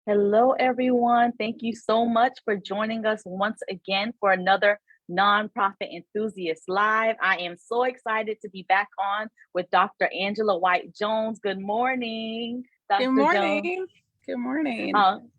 Hello, everyone. Thank you so much for joining us once again for another Nonprofit Enthusiast Live. I am so excited to be back on with Dr. Angela White-Jones. Good morning, Good Dr. Jones. morning. Good morning.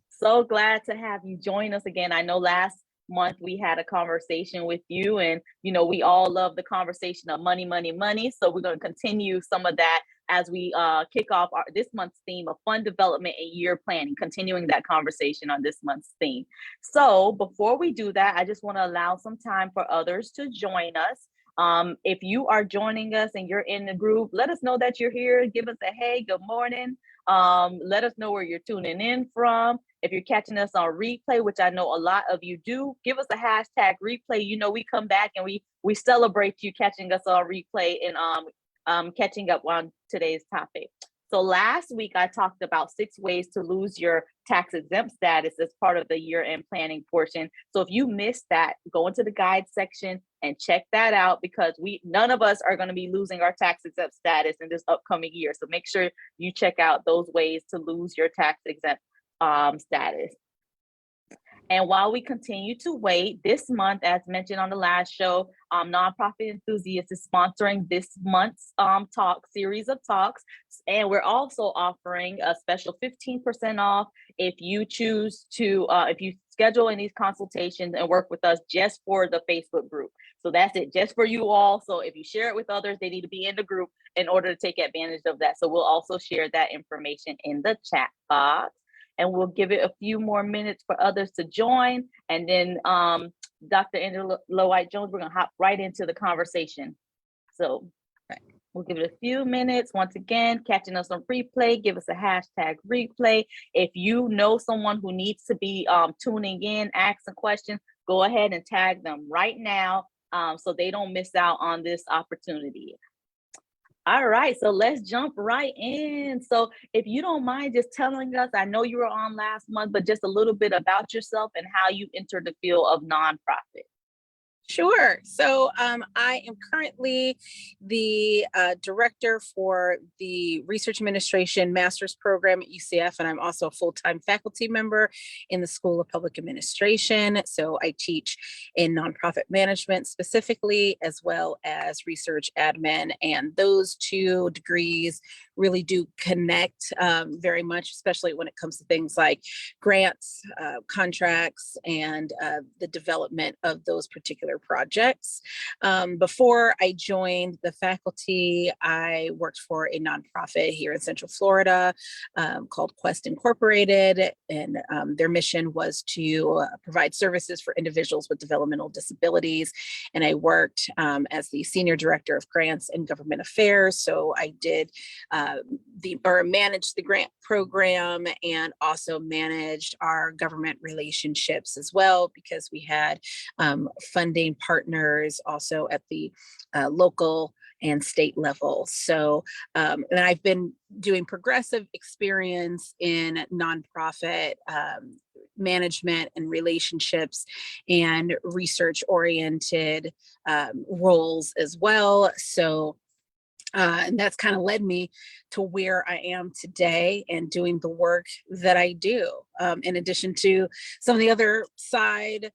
So glad to have you join us again. I know last month we had a conversation with you, and we all love the conversation of money, money, money. So we're going to continue some of that as we kick off this month's theme of fund development and year planning, continuing that conversation on this month's theme. So before we do that, I just want to allow some time for others to join us. If you are joining us and you're in the group, let us know that you're here. Give us a hey, good morning. Let us know where you're tuning in from. If you're catching us on replay, which I know a lot of you do, give us a hashtag replay. We come back and we celebrate you catching us on replay and catching up on today's topic. So last week I talked about 6 ways to lose your tax exempt status as part of the year-end planning portion. So if you missed that, go into the guide section and check that out, because none of us are going to be losing our tax exempt status in this upcoming year. So make sure you check out those ways to lose your tax exempt status. And while we continue to wait, this month, as mentioned on the last show, Nonprofit Enthusiast is sponsoring this month's series of talks. And we're also offering a special 15% off if you choose to, if you schedule in these consultations and work with us just for the Facebook group. So that's it, just for you all. So if you share it with others, they need to be in the group in order to take advantage of that. So we'll also share that information in the chat box. And we'll give it a few more minutes for others to join. And then Dr. Angela White-Jones, we're going to hop right into the conversation. So we'll give it a few minutes. Once again, catching us on replay, give us a hashtag replay. If you know someone who needs to be tuning in, asking questions, go ahead and tag them right now so they don't miss out on this opportunity. All right, so let's jump right in. So if you don't mind just telling us, I know you were on last month, but just a little bit about yourself and how you entered the field of nonprofit. Sure. So I am currently the director for the Research Administration Master's Program at UCF, and I'm also a full-time faculty member in the School of Public Administration. So I teach in nonprofit management specifically, as well as research admin, and those 2 degrees really do connect very much, especially when it comes to things like grants, contracts, and the development of those particular projects. Before I joined the faculty, I worked for a nonprofit here in Central Florida called Quest Incorporated, and their mission was to provide services for individuals with developmental disabilities. And I worked as the Senior Director of Grants and Government Affairs. So I did managed the grant program and also managed our government relationships as well, because we had funding partners also at the local and state level. So, and I've been doing progressive experience in nonprofit management and relationships and research oriented roles as well. So, and that's kind of led me to where I am today and doing the work that I do, in addition to some of the other side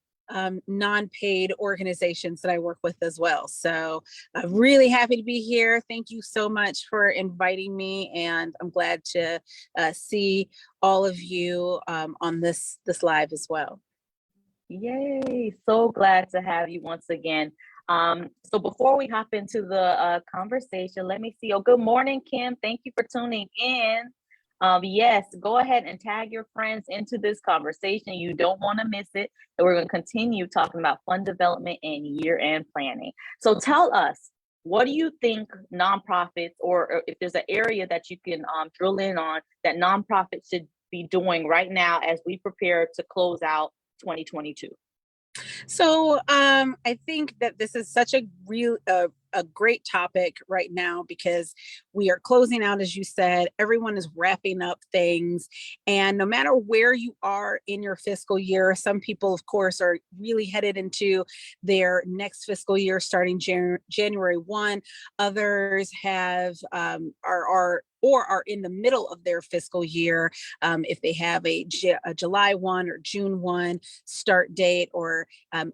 non-paid organizations that I work with as well. So I'm really happy to be here. Thank you so much for inviting me, and I'm glad to see all of you on this live as well. Yay, so glad to have you once again. So before we hop into the conversation, let me see. Oh, good morning, Kim. Thank you for tuning in. Yes, go ahead and tag your friends into this conversation. You don't want to miss it. And we're going to continue talking about fund development and year-end planning. So tell us, what do you think nonprofits, or if there's an area that you can drill in on that nonprofits should be doing right now as we prepare to close out 2022? So I think that this is such a great topic right now, because we are closing out, as you said, everyone is wrapping up things. And no matter where you are in your fiscal year, some people, of course, are really headed into their next fiscal year starting January 1. Others have are or are in the middle of their fiscal year, if they have a July 1 or June 1 start date, or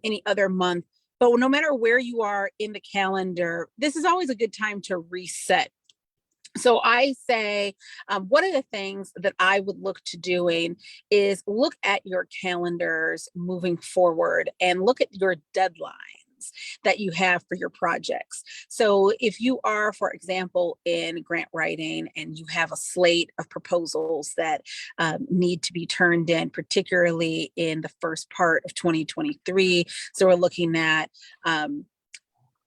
any other month. But no matter where you are in the calendar, this is always a good time to reset. So I say, one of the things that I would look to doing is look at your calendars moving forward and look at your deadlines that you have for your projects. So if you are, for example, in grant writing and you have a slate of proposals that need to be turned in, particularly in the first part of 2023. So we're looking at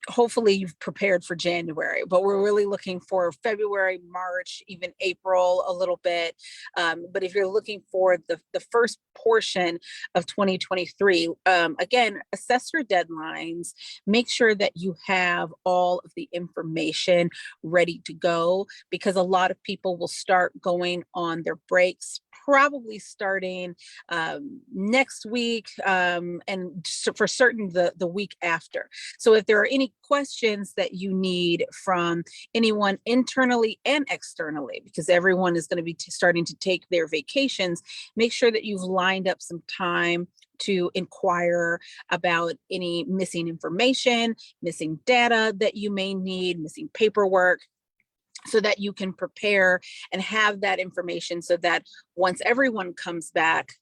hopefully you've prepared for January, but we're really looking for February, March, even April a little bit. But if you're looking for the first portion of 2023, again, assess your deadlines, make sure that you have all of the information ready to go, because a lot of people will start going on their breaks, probably starting next week, and for certain the week after. So if there are any questions that you need from anyone internally and externally, because everyone is going to be starting to take their vacations, make sure that you've lined up some time to inquire about any missing information, missing data that you may need, missing paperwork, so that you can prepare and have that information, so that once everyone comes back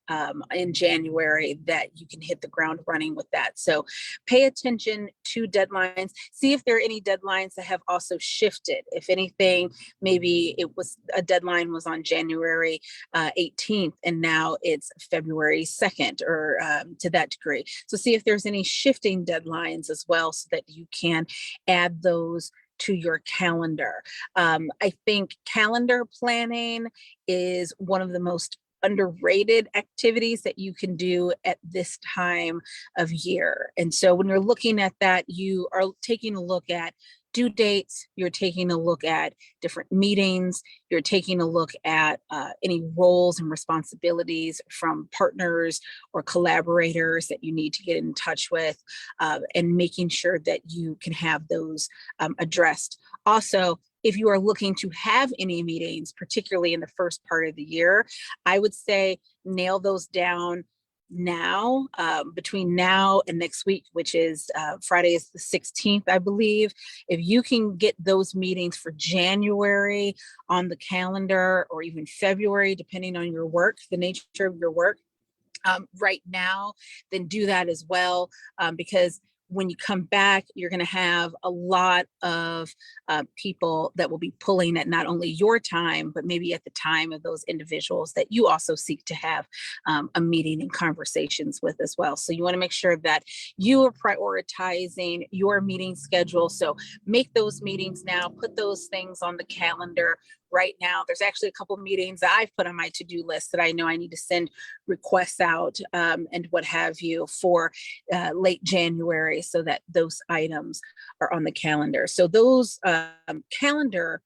in January, that you can hit the ground running with that. So pay attention to deadlines. See if there are any deadlines that have also shifted. If anything, maybe it was a deadline was on January 18th and now it's February 2nd, or to that degree. So see if there's any shifting deadlines as well, so that you can add those to your calendar. I think calendar planning is one of the most underrated activities that you can do at this time of year. And so when you're looking at that, you are taking a look at due dates, you're taking a look at different meetings, you're taking a look at any roles and responsibilities from partners or collaborators that you need to get in touch with, and making sure that you can have those addressed. Also, if you are looking to have any meetings, particularly in the first part of the year, I would say nail those down now, between now and next week, which is Friday is the 16th, I believe. If you can get those meetings for January on the calendar, or even February, depending on your work, the nature of your work, right now, then do that as well, because when you come back, you're going to have a lot of people that will be pulling at not only your time, but maybe at the time of those individuals that you also seek to have a meeting and conversations with as well. So you want to make sure that you are prioritizing your meeting schedule. So make those meetings now, put those things on the calendar right now. There's actually a couple of meetings that I've put on my to-do list that I know I need to send requests out and what have you for late January, so that those items are on the calendar. So those calendar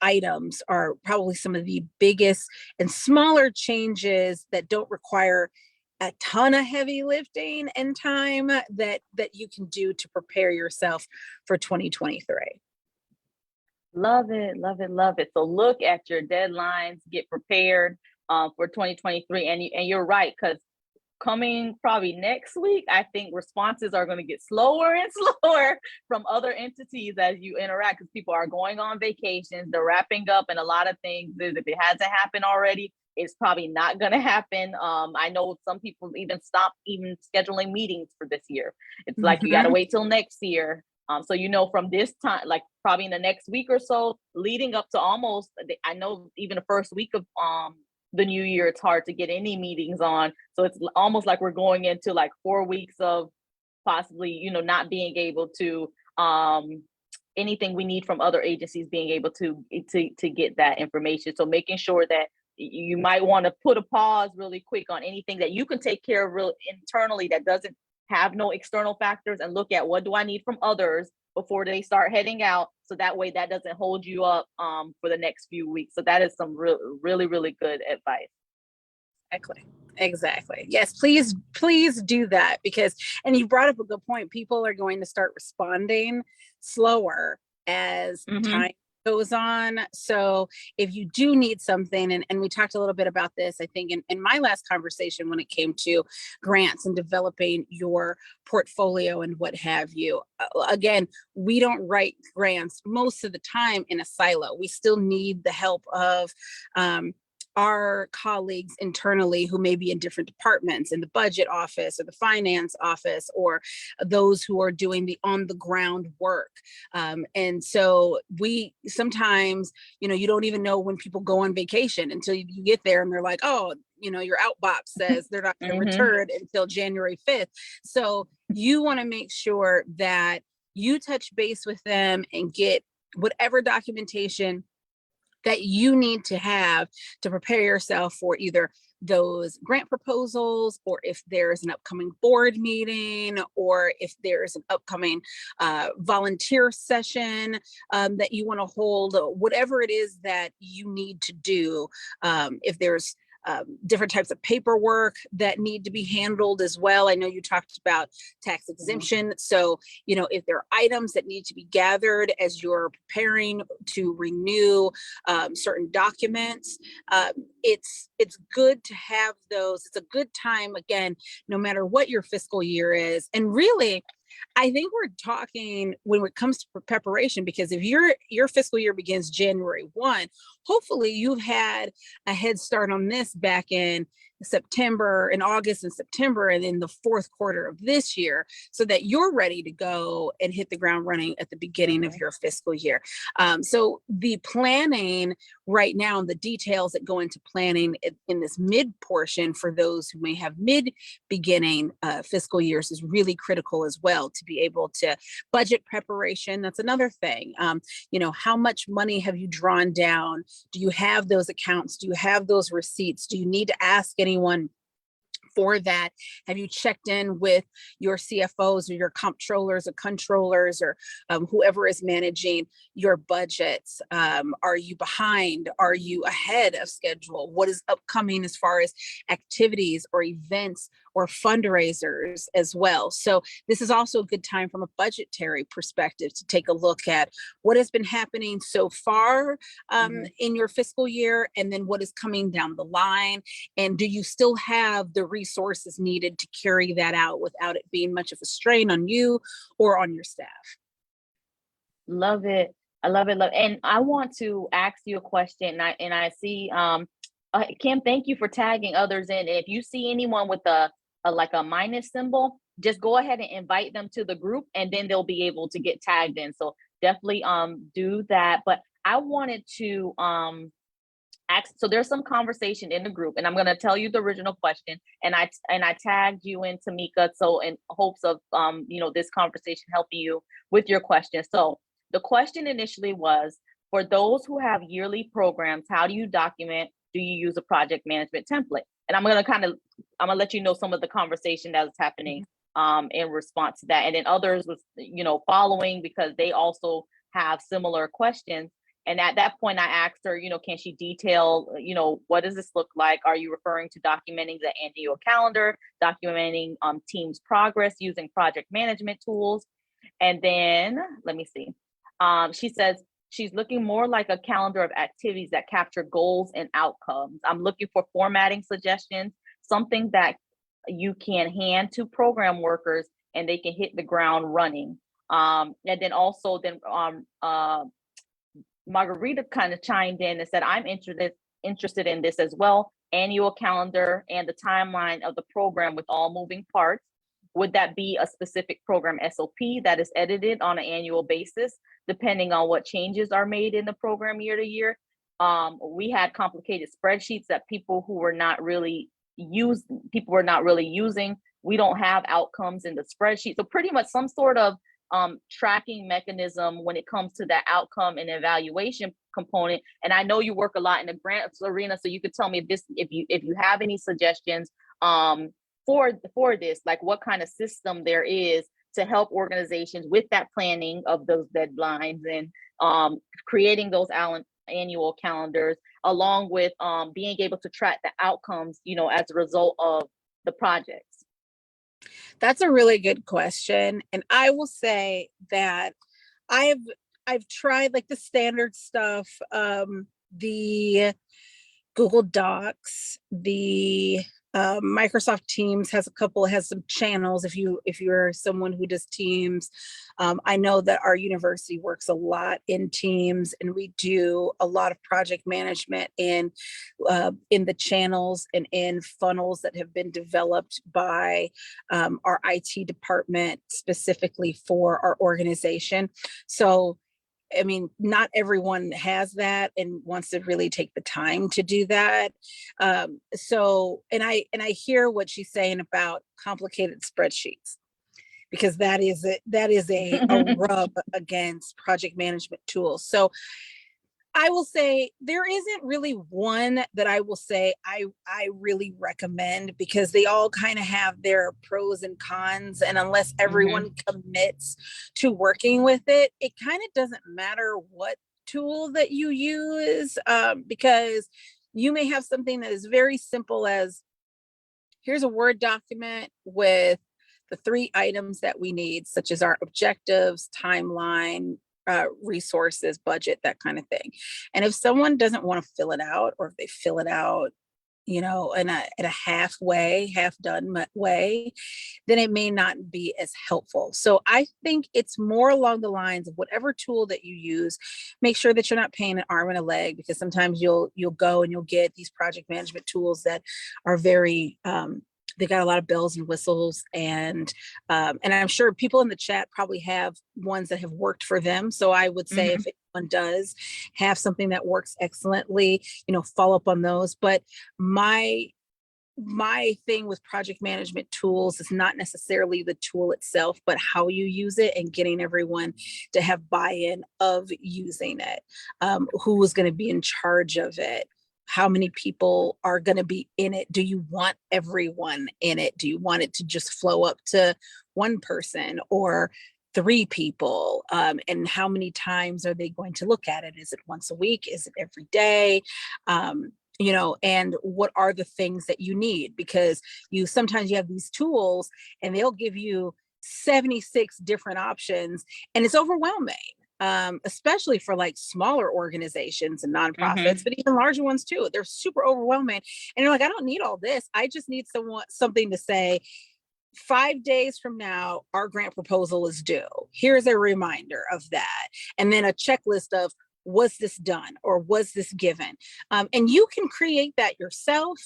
items are probably some of the biggest and smaller changes that don't require a ton of heavy lifting and time that you can do to prepare yourself for 2023. Love it, love it, love it. So look at your deadlines, get prepared for 2023. And you're right, because coming probably next week, I think responses are going to get slower and slower from other entities as you interact, because people are going on vacations, they're wrapping up, and a lot of things, if it hasn't happened already, it's probably not going to happen. I know some people even stop even scheduling meetings for this year. It's like you got to wait till next year. So, from this time, like probably in the next week or so, leading up to almost, I know even the first week of the new year, it's hard to get any meetings on. So it's almost like we're going into like 4 weeks of possibly, not being able to, anything we need from other agencies being able to get that information. So making sure that you might want to put a pause really quick on anything that you can take care of real internally that doesn't have no external factors, and look at what do I need from others before they start heading out. So that way that doesn't hold you up for the next few weeks. So that is some really, really good advice. Exactly. Yes, please do that, because, and you brought up a good point, people are going to start responding slower as time goes on. So if you do need something, and we talked a little bit about this, I think in my last conversation when it came to grants and developing your portfolio and what have you, again, we don't write grants most of the time in a silo. We still need the help of our colleagues internally who may be in different departments, in the budget office or the finance office, or those who are doing the on the ground work. And so we sometimes, you don't even know when people go on vacation until you get there and they're like, oh, your outbox says they're not going to return until January 5th. So you want to make sure that you touch base with them and get whatever documentation that you need to have to prepare yourself for either those grant proposals, or if there's an upcoming board meeting, or if there's an upcoming volunteer session that you want to hold, whatever it is that you need to do. If there's different types of paperwork that need to be handled as well. I know you talked about tax exemption. So, if there are items that need to be gathered as you're preparing to renew certain documents, it's good to have those. It's a good time, again, no matter what your fiscal year is. And really, I think we're talking when it comes to preparation, because if your fiscal year begins January 1, hopefully you've had a head start on this back in September and August and September, and in the fourth quarter of this year, so that you're ready to go and hit the ground running at the beginning of your fiscal year. So the planning right now, and the details that go into planning in this mid portion for those who may have mid beginning fiscal years is really critical as well, to be able to budget preparation. That's another thing. How much money have you drawn down? Do you have those accounts? Do you have those receipts? Do you need to ask anyone for that? Have you checked in with your CFOs or your comptrollers or controllers, or whoever is managing your budgets? Are you behind? Are you ahead of schedule? What is upcoming as far as activities or events or fundraisers as well? So this is also a good time from a budgetary perspective to take a look at what has been happening so far in your fiscal year, and then what is coming down the line. And do you still have the resources needed to carry that out without it being much of a strain on you or on your staff? Love it. I love it. And I want to ask you a question. And I see, Kim, thank you for tagging others in. If you see anyone with a like a minus symbol, just go ahead and invite them to the group, and then they'll be able to get tagged in. So definitely do that. But I wanted to so there's some conversation in the group, and I'm going to tell you the original question, and I tagged you in, Tamika, so in hopes of this conversation helping you with your question. So the question initially was, for those who have yearly programs, how do you document? Do you use a project management template? And I'm going to let you know some of the conversation that was happening in response to that, and then others was following, because they also have similar questions. And at that point, I asked her, can she detail, what does this look like? Are you referring to documenting the annual calendar, documenting team's progress using project management tools? And then, let me see. She says she's looking more like a calendar of activities that capture goals and outcomes. I'm looking for formatting suggestions, something that you can hand to program workers and they can hit the ground running. And then also, Margarita kind of chimed in and said, I'm interested in this as well. Annual calendar and the timeline of the program with all moving parts. Would that be a specific program SOP that is edited on an annual basis, depending on what changes are made in the program year to year? We had complicated spreadsheets that people were not really using. We don't have outcomes in the spreadsheet. So pretty much some sort of tracking mechanism when it comes to that outcome and evaluation component. And I know you work a lot in the grants arena, so you could tell me if you have any suggestions for this, like what kind of system there is to help organizations with that planning of those deadlines and creating those annual calendars, along with being able to track the outcomes, as a result of the projects. That's a really good question. And I will say that I have I've tried like the standard stuff, the Google Docs, the Microsoft Teams has some channels. If you're someone who does Teams, I know that our university works a lot in Teams, and we do a lot of project management in the channels and in funnels that have been developed by our IT department specifically for our organization. So I mean, not everyone has that and wants to really take the time to do that. And I hear what she's saying about complicated spreadsheets, because that is a rub against project management tools. So I will say there isn't really one that I will say I really recommend, because they all kind of have their pros and cons. And unless everyone commits to working with it, it kind of doesn't matter what tool that you use, because you may have something that is very simple as, here's a Word document with the 3 items that we need, such as our objectives, timeline, resources, budget, that kind of thing. And if someone doesn't want to fill it out, or if they fill it out, in a half done way, then it may not be as helpful. So I think it's more along the lines of whatever tool that you use, make sure that you're not paying an arm and a leg, because sometimes you'll go and you'll get these project management tools that are very, they got a lot of bells and whistles, and I'm sure people in the chat probably have ones that have worked for them. So I would say if anyone does have something that works excellently, follow up on those. But my thing with project management tools is not necessarily the tool itself, but how you use it and getting everyone to have buy-in of using it. Who is going to be in charge of it? How many people are going to be in it? Do you want everyone in it? Do you want it to just flow up to one person or 3 people? And how many times are they going to look at it? Is it once a week? Is it every day? And what are the things that you need? Because sometimes you have these tools and they'll give you 76 different options, and it's overwhelming. Especially for like smaller organizations and nonprofits, but even larger ones too. They're super overwhelming. And you're like, I don't need all this. I just need something to say, 5 days from now, our grant proposal is due. Here's a reminder of that. And then a checklist of, was this done or was this given? And you can create that yourself.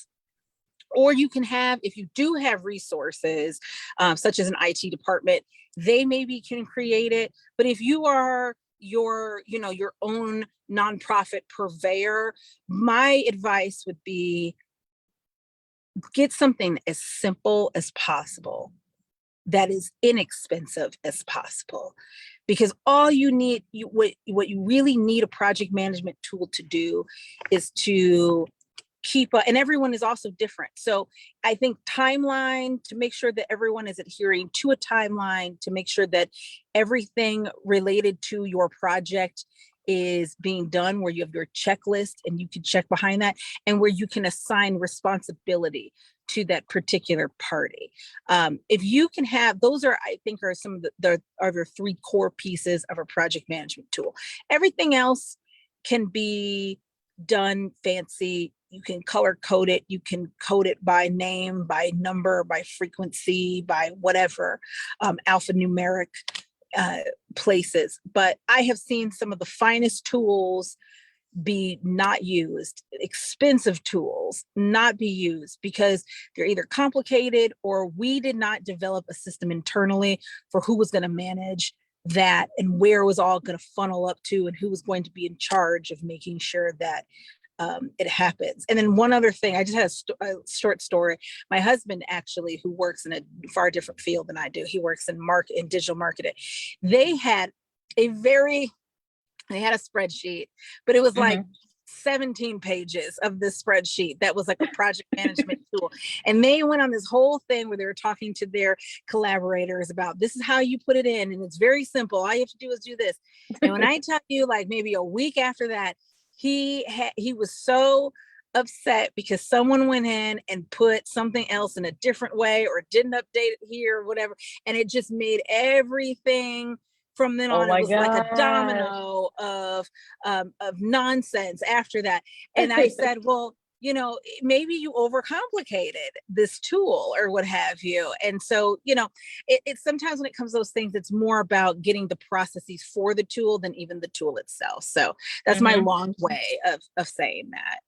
Or you can have, if you do have resources, such as an IT department, they maybe can create it. But if you are your own nonprofit purveyor, my advice would be get something as simple as possible, that is inexpensive as possible. Because all you need, what you really need a project management tool to do is to keep up, and everyone is also different. So I think timeline, to make sure that everyone is adhering to a timeline, to make sure that everything related to your project is being done, where you have your checklist and you can check behind that, and where you can assign responsibility to that particular party. If you can have, those are, I think, are some of the 3 core pieces of a project management tool. Everything else can be done fancy. You can color code it. You can code it by name, by number, by frequency, by whatever, alphanumeric places. But I have seen some of the finest tools be not used, expensive tools not be used, because they're either complicated or we did not develop a system internally for who was going to manage that and where it was all going to funnel up to, and who was going to be in charge of making sure that it happens. And then one other thing, I just had a short story. My husband, actually, who works in a far different field than I do, he works in digital marketing. They had a spreadsheet, but it was like 17 pages of this spreadsheet that was like a project management tool. And they went on this whole thing where they were talking to their collaborators about, this is how you put it in, and it's very simple. All you have to do is do this. And when I tell you, like maybe a week after that, he was so upset because someone went in and put something else in a different way or didn't update it here or whatever. And it just made everything from then Oh on, it my was like a gosh. domino of nonsense after that. And I said, well, you know, maybe you overcomplicated this tool or what have you. And so, you know, it's sometimes when it comes to those things, it's more about getting the processes for the tool than even the tool itself. So that's my Hmm. long way of saying that.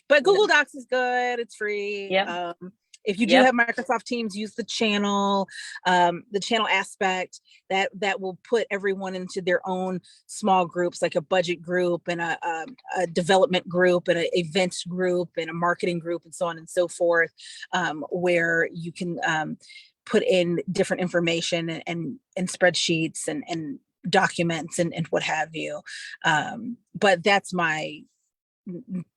But Google Docs is good. It's free. Yep. If you do Yep. have Microsoft Teams, use the channel aspect that will put everyone into their own small groups, like a budget group and a development group and an events group and a marketing group and so on and so forth, where you can put in different information and spreadsheets and documents and what have you. But that's my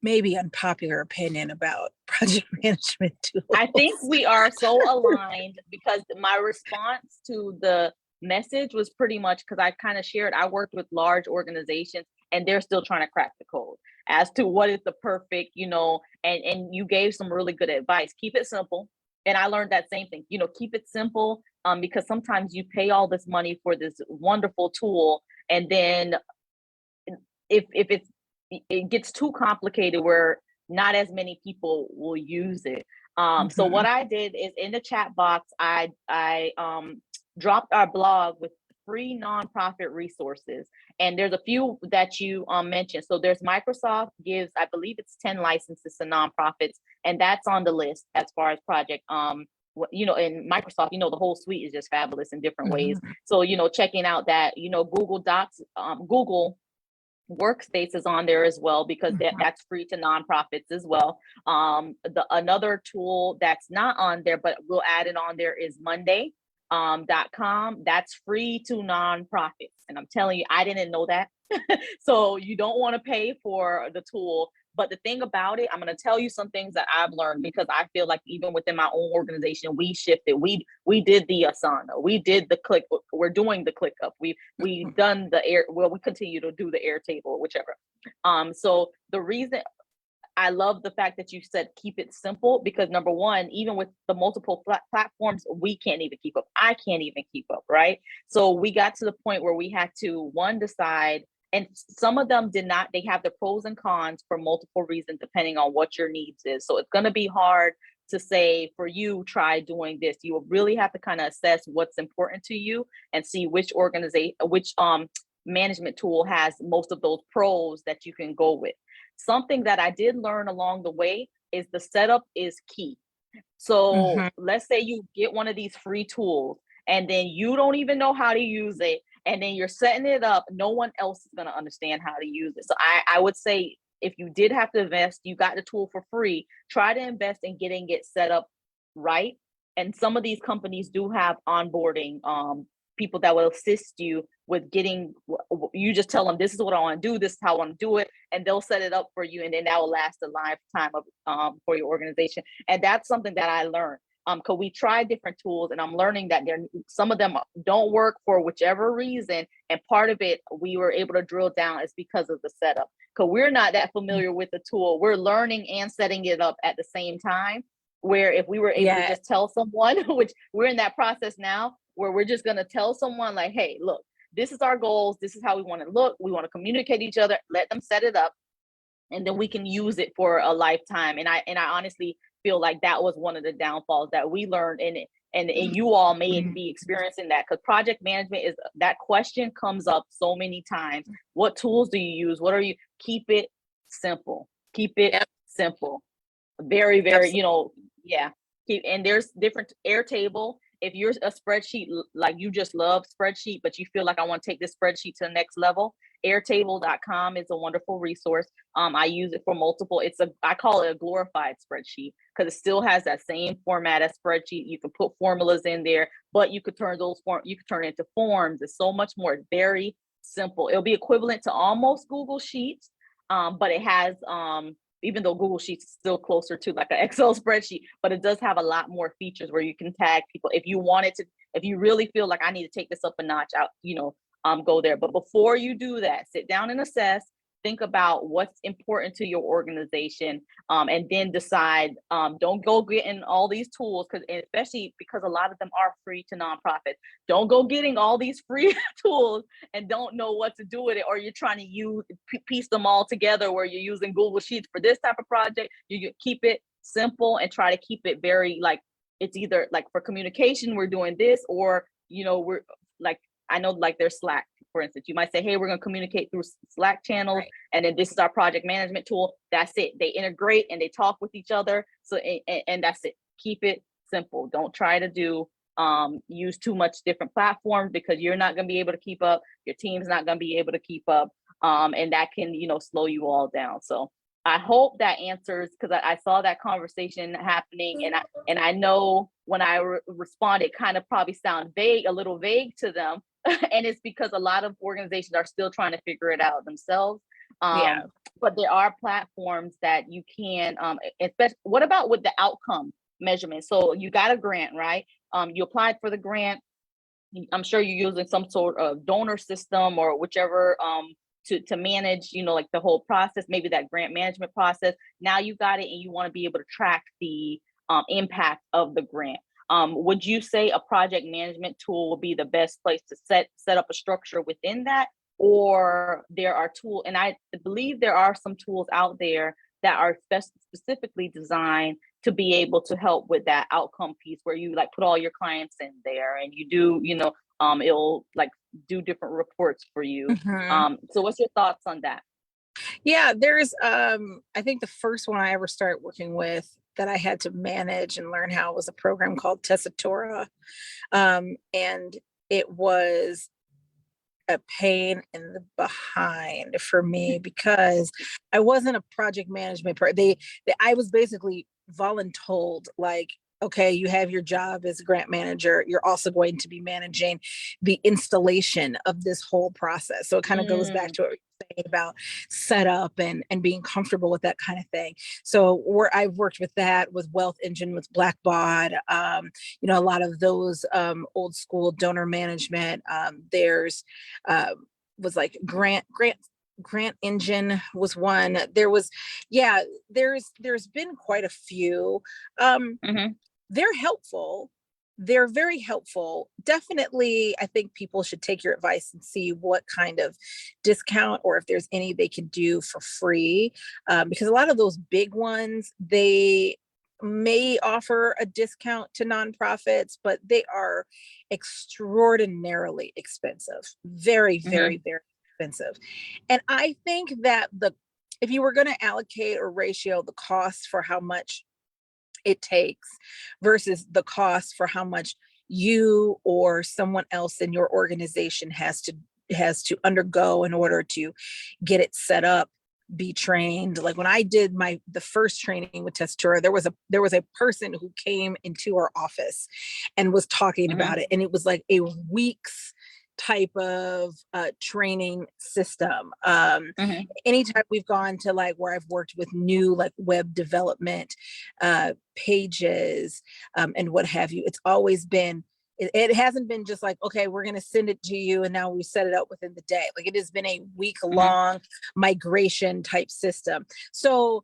maybe unpopular opinion about project management tools. I think we are so aligned because my response to the message was pretty much because I kind of shared, I worked with large organizations and they're still trying to crack the code as to what is the perfect, you know, and you gave some really good advice. Keep it simple. And I learned that same thing, you know, keep it simple, because sometimes you pay all this money for this wonderful tool, and then if it gets too complicated where not as many people will use it. So what I did is in the chat box, I dropped our blog with free nonprofit resources, and there's a few that you mentioned. So there's Microsoft gives, I believe it's 10 licenses to nonprofits, and that's on the list as far as project. You know, in Microsoft, you know, the whole suite is just fabulous in different ways. So, you know, checking out that, you know, Google Docs, Google Workspace is on there as well, because that's free to nonprofits as well. Another tool that's not on there, but we'll add it on there, is Monday.com. That's free to nonprofits. And I'm telling you, I didn't know that. So you don't want to pay for the tool. But the thing about it, I'm going to tell you some things that I've learned, because I feel like even within my own organization, we shifted. We did the Asana, we did the Click. We're doing the ClickUp. We done the Air. Well, we continue to do the Airtable, whichever. So the reason I love the fact that you said keep it simple, because number one, even with the multiple platforms, we can't even keep up. I can't even keep up, right? So we got to the point where we had to decide. And some of them did not, they have the pros and cons for multiple reasons, depending on what your needs is. So it's going to be hard to say for you, try doing this. You will really have to kind of assess what's important to you and see which management tool has most of those pros that you can go with. Something that I did learn along the way is the setup is key. So let's say you get one of these free tools and then you don't even know how to use it, and then you're setting it up, no one else is going to understand how to use it. So I would say, if you did have to invest, you got the tool for free, try to invest in getting it set up right. And some of these companies do have onboarding people that will assist you with getting, you just tell them, this is what I want to do, this is how I want to do it, and they'll set it up for you, and then that will last a lifetime of for your organization. And that's something that I learned. Because we tried different tools, and I'm learning that some of them don't work for whichever reason. And part of it, we were able to drill down, is because of the setup. Because we're not that familiar with the tool. We're learning and setting it up at the same time. Where if we were able to just tell someone, which we're in that process now, where we're just going to tell someone like, hey, look, this is our goals. This is how we want to look. We want to communicate each other. Let them set it up, and then we can use it for a lifetime. And I honestly feel like that was one of the downfalls that we learned in it. And you all may be experiencing that, because project management is, that question comes up so many times. What tools do you use? What are you? Keep it simple. Keep it simple. Very, very, you know, and there's different Airtable. If you're a spreadsheet, like you just love spreadsheet, but you feel like, I want to take this spreadsheet to the next level, Airtable.com is a wonderful resource. I use it for multiple. I call it a glorified spreadsheet, because it still has that same format as spreadsheet. You can put formulas in there, but you could turn it into forms. It's so much more. Very simple. It'll be equivalent to almost Google Sheets, but it has even though Google Sheets is still closer to like an Excel spreadsheet, but it does have a lot more features where you can tag people if you wanted to. If you really feel like, I need to take this up a notch, out, go there. But before you do that, sit down and assess, think about what's important to your organization, and then decide. Don't go getting all these tools, because especially because a lot of them are free to nonprofits. Don't go getting all these free tools and don't know what to do with it, or you're trying to piece them all together where you're using Google Sheets for this type of project. You keep it simple and try to keep it very, like, it's either like for communication we're doing this, or we're like, I know, like there's Slack, for instance. You might say, hey, we're going to communicate through Slack channels, Right. and then this is our project management tool. That's it. They integrate and they talk with each other. So and that's it. Keep it simple. Don't try to use too much different platforms, because you're not going to be able to keep up. Your team's not going to be able to keep up, and that can slow you all down. So I hope that answers, because I saw that conversation happening, and I know when I responded, kind of probably sound vague, a little vague to them, and it's because a lot of organizations are still trying to figure it out themselves. Yeah. But there are platforms that you can, especially. What about with the outcome measurement? So you got a grant, right? You applied for the grant. I'm sure you're using some sort of donor system or whichever, to manage, like the whole process, maybe that grant management process. Now you got it, and you want to be able to track the impact of the grant. Would you say a project management tool will be the best place to set up a structure within that? Or there are tools, and I believe there are some tools out there that are specifically designed to be able to help with that outcome piece, where you like put all your clients in there and you do, it'll like do different reports for you. Mhm. So what's your thoughts on that? Yeah, there's I think the first one I ever started working with that I had to manage and learn how was a program called Tessitura. And it was a pain in the behind for me because I wasn't a project management I was basically voluntold, like, okay, you have your job as a grant manager, you're also going to be managing the installation of this whole process. So it kind of goes back Mm, to what you're saying about setup and being comfortable with that kind of thing. So where I've worked with that, with Wealth Engine, with Blackbaud, a lot of those old school donor management. There's uh, was like Grant Engine was one. There was, yeah, there's been quite a few. mhm, They're helpful. They're very helpful. Definitely, I think people should take your advice and see what kind of discount, or if there's any they can do for free. Because a lot of those big ones, they may offer a discount to nonprofits, but they are extraordinarily expensive. Very, very, mhm, very expensive. And I think that if you were going to allocate or ratio the cost for how much it takes versus the cost for how much you or someone else in your organization has to undergo in order to get it set up, be trained. Like when I did the first training with Testura, there was a person who came into our office and was talking mhm, about it, and it was like a week's type of training system. mhm, Anytime we've gone to like where I've worked with new like web development pages, and what have you, it's always been, it hasn't been just like, okay, we're going to send it to you and now we set it up within the day. Like it has been a week mhm, long migration type system. So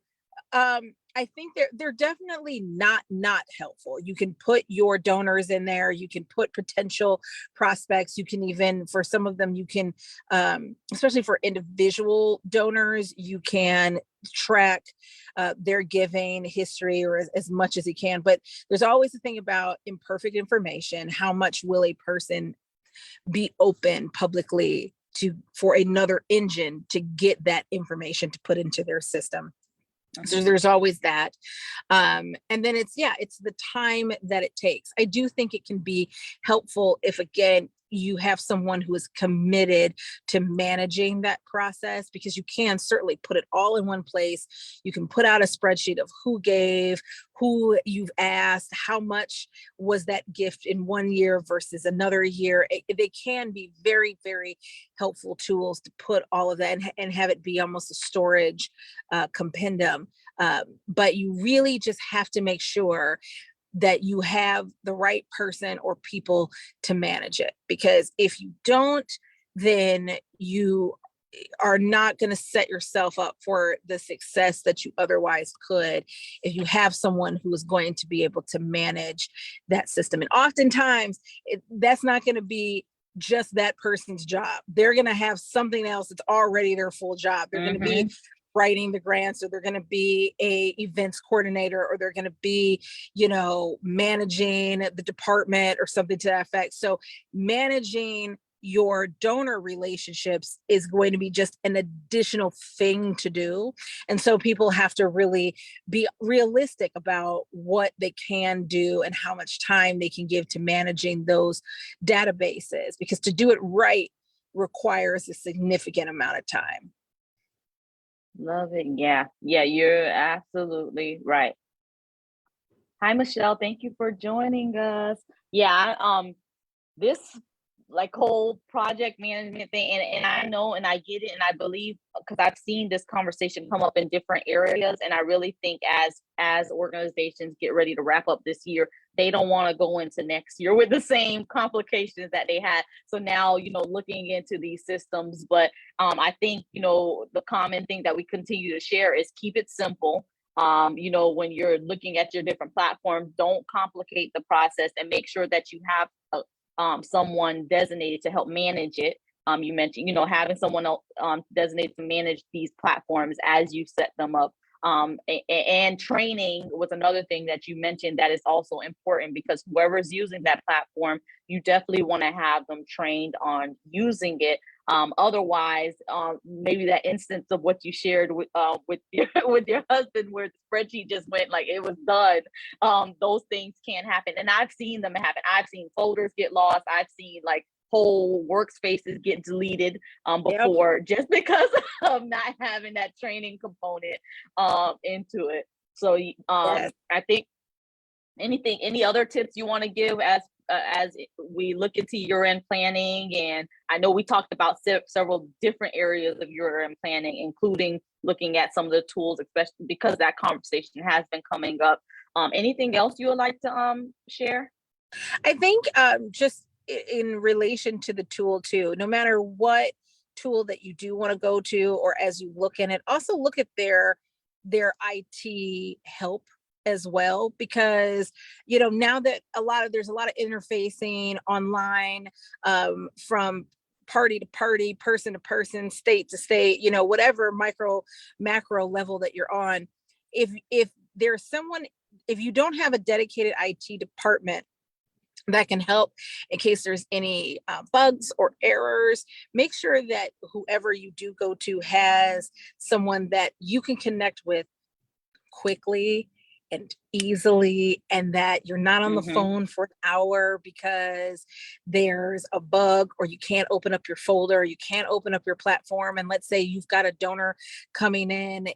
I think they're definitely not helpful. You can put your donors in there. You can put potential prospects. You can even, for some of them, you can, especially for individual donors, you can track their giving history, or as much as you can. But there's always the thing about imperfect information. How much will a person be open publicly for another engine to get that information to put into their system? So mhm, there's always that. And then it's the time that it takes. I do think it can be helpful if, again, you have someone who is committed to managing that process, because you can certainly put it all in one place. You can put out a spreadsheet of who gave, who you've asked, how much was that gift in one year versus another year. They can be very, very helpful tools to put all of that and have it be almost a storage compendium. But you really just have to make sure that you have the right person or people to manage it. Because if you don't, then you are not going to set yourself up for the success that you otherwise could if you have someone who is going to be able to manage that system. And oftentimes that's not going to be just that person's job. They're going to have something else that's already their full job. They're going to be writing the grants, or they're going to be a events coordinator, or they're going to be, managing the department or something to that effect. So managing your donor relationships is going to be just an additional thing to do. And so people have to really be realistic about what they can do and how much time they can give to managing those databases, because to do it right requires a significant amount of time. Love it. Yeah. Yeah, you're absolutely right. Hi, Michelle. Thank you for joining us. Yeah, this like whole project management thing, and I know and I get it, and I believe, because I've seen this conversation come up in different areas, and I really think as organizations get ready to wrap up this year, they don't want to go into next year with the same complications that they had. So now, looking into these systems, but I think, the common thing that we continue to share is keep it simple. When you're looking at your different platforms, don't complicate the process, and make sure that you have someone designated to help manage it. You mentioned, having someone else designated to manage these platforms as you set them up. And training was another thing that you mentioned that is also important, because whoever's using that platform, you definitely want to have them trained on using it. Otherwise, maybe that instance of what you shared with with your husband, where the spreadsheet just went like it was done. Those things can happen, and I've seen them happen. I've seen folders get lost. I've seen like whole workspaces get deleted before, just because of not having that training component into it. So Yes. I think any other tips you want to give as we look into year-end planning? And I know we talked about several different areas of year-end planning, including looking at some of the tools, especially because that conversation has been coming up. Anything else you would like to share? I think just in relation to the tool too, no matter what tool that you do want to go to, or as you look in it, also look at their IT help as well, because now that there's a lot of interfacing online, from party to party, person to person, state to state, whatever macro level that you're on. If there's someone, if you don't have a dedicated IT department that can help in case there's any bugs or errors, make sure that whoever you do go to has someone that you can connect with quickly and easily, and that you're not on the phone for an hour because there's a bug, or you can't open up your folder, or you can't open up your platform. And let's say you've got a donor coming in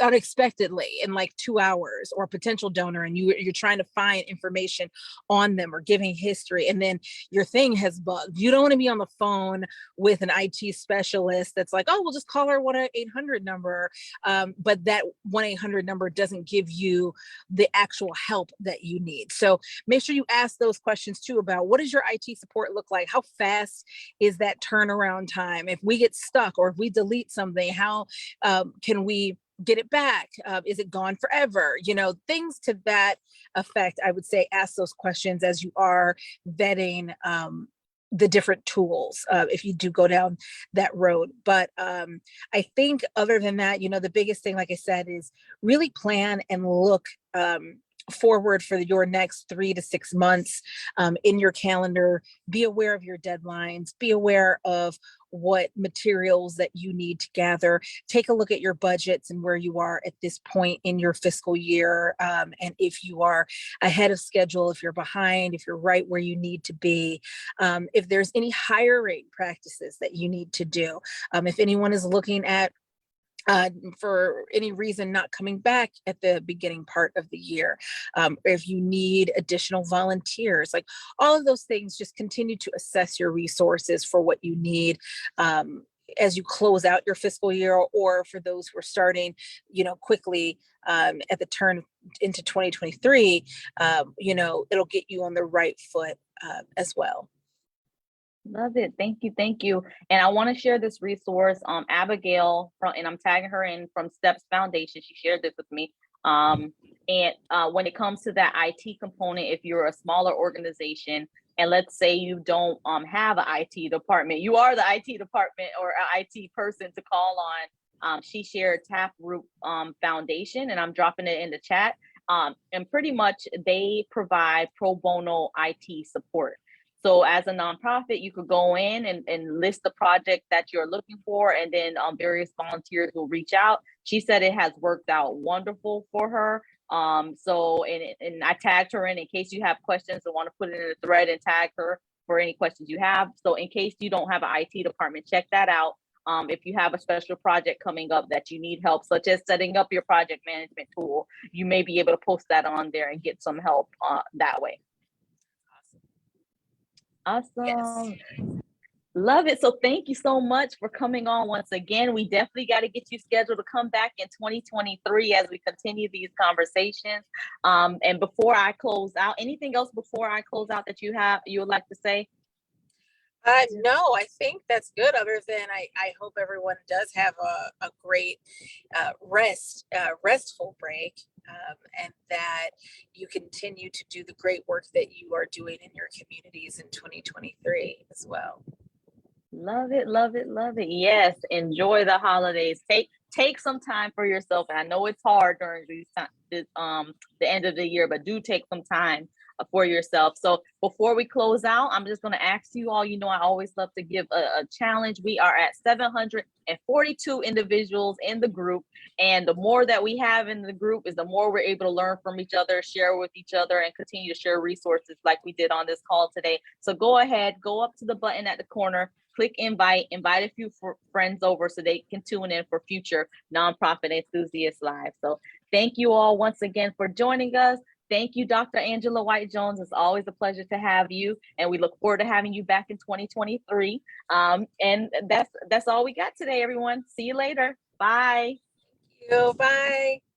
unexpectedly in like 2 hours, or a potential donor, and you're trying to find information on them or giving history, and then your thing has bugged. You don't want to be on the phone with an IT specialist that's like, oh, we'll just call our 1-800 number. But that 1-800 number doesn't give you the actual help that you need. So make sure you ask those questions too, about what does your IT support look like? How fast is that turnaround time? If we get stuck, or if we delete something, how can we get it back? Is it gone forever? Things to that effect. I would say ask those questions as you are vetting the different tools, if you do go down that road. But I think other than that, the biggest thing, like I said, is really plan and look forward for your next 3 to 6 months in your calendar. Be aware of your deadlines, be aware of what materials that you need to gather. Take a look at your budgets and where you are at this point in your fiscal year. And if you are ahead of schedule, if you're behind, if you're right where you need to be, if there's any hiring practices that you need to do, if anyone is looking at for any reason not coming back at the beginning part of the year, if you need additional volunteers, like all of those things, just continue to assess your resources for what you need as you close out your fiscal year, or for those who are starting quickly at the turn into 2023, it'll get you on the right foot as well. Love it. Thank you. Thank you. And I want to share this resource. Abigail from, and I'm tagging her in from Steps Foundation. She shared this with me. And when it comes to that IT component, if you're a smaller organization, and let's say you don't have an IT department, you are the IT department or an IT person to call on. She shared Taproot Foundation, and I'm dropping it in the chat. And pretty much they provide pro bono IT support. So as a nonprofit, you could go in and list the project that you're looking for, and then various volunteers will reach out. She said it has worked out wonderful for her. So, and I tagged her in case you have questions or want to put it in a thread and tag her for any questions you have. So in case you don't have an IT department, check that out. If you have a special project coming up that you need help, such as setting up your project management tool, you may be able to post that on there and get some help that way. Awesome. Yes. Love it. So thank you so much for coming on once again. We definitely got to get you scheduled to come back in 2023 as we continue these conversations. And before I close out, anything else before I close out that you would like to say? No, I think that's good. Other than I hope everyone does have a great restful break, and that you continue to do the great work that you are doing in your communities in 2023 as well. Love it, love it, love it. Yes, enjoy the holidays. Take some time for yourself. And I know it's hard during the end of the year, but do take some time for yourself. So before we close out, I'm just going to ask you all, I always love to give a challenge. We are at 742 individuals in the group. And the more that we have in the group is the more we're able to learn from each other, share with each other, and continue to share resources like we did on this call today. So go ahead, go up to the button at the corner, click invite a few friends over so they can tune in for future Nonprofit Enthusiast Live. So thank you all once again for joining us. Thank you, Dr. Angela White-Jones. It's always a pleasure to have you, and we look forward to having you back in 2023. And that's all we got today, everyone. See you later. Bye. Thank you. Bye.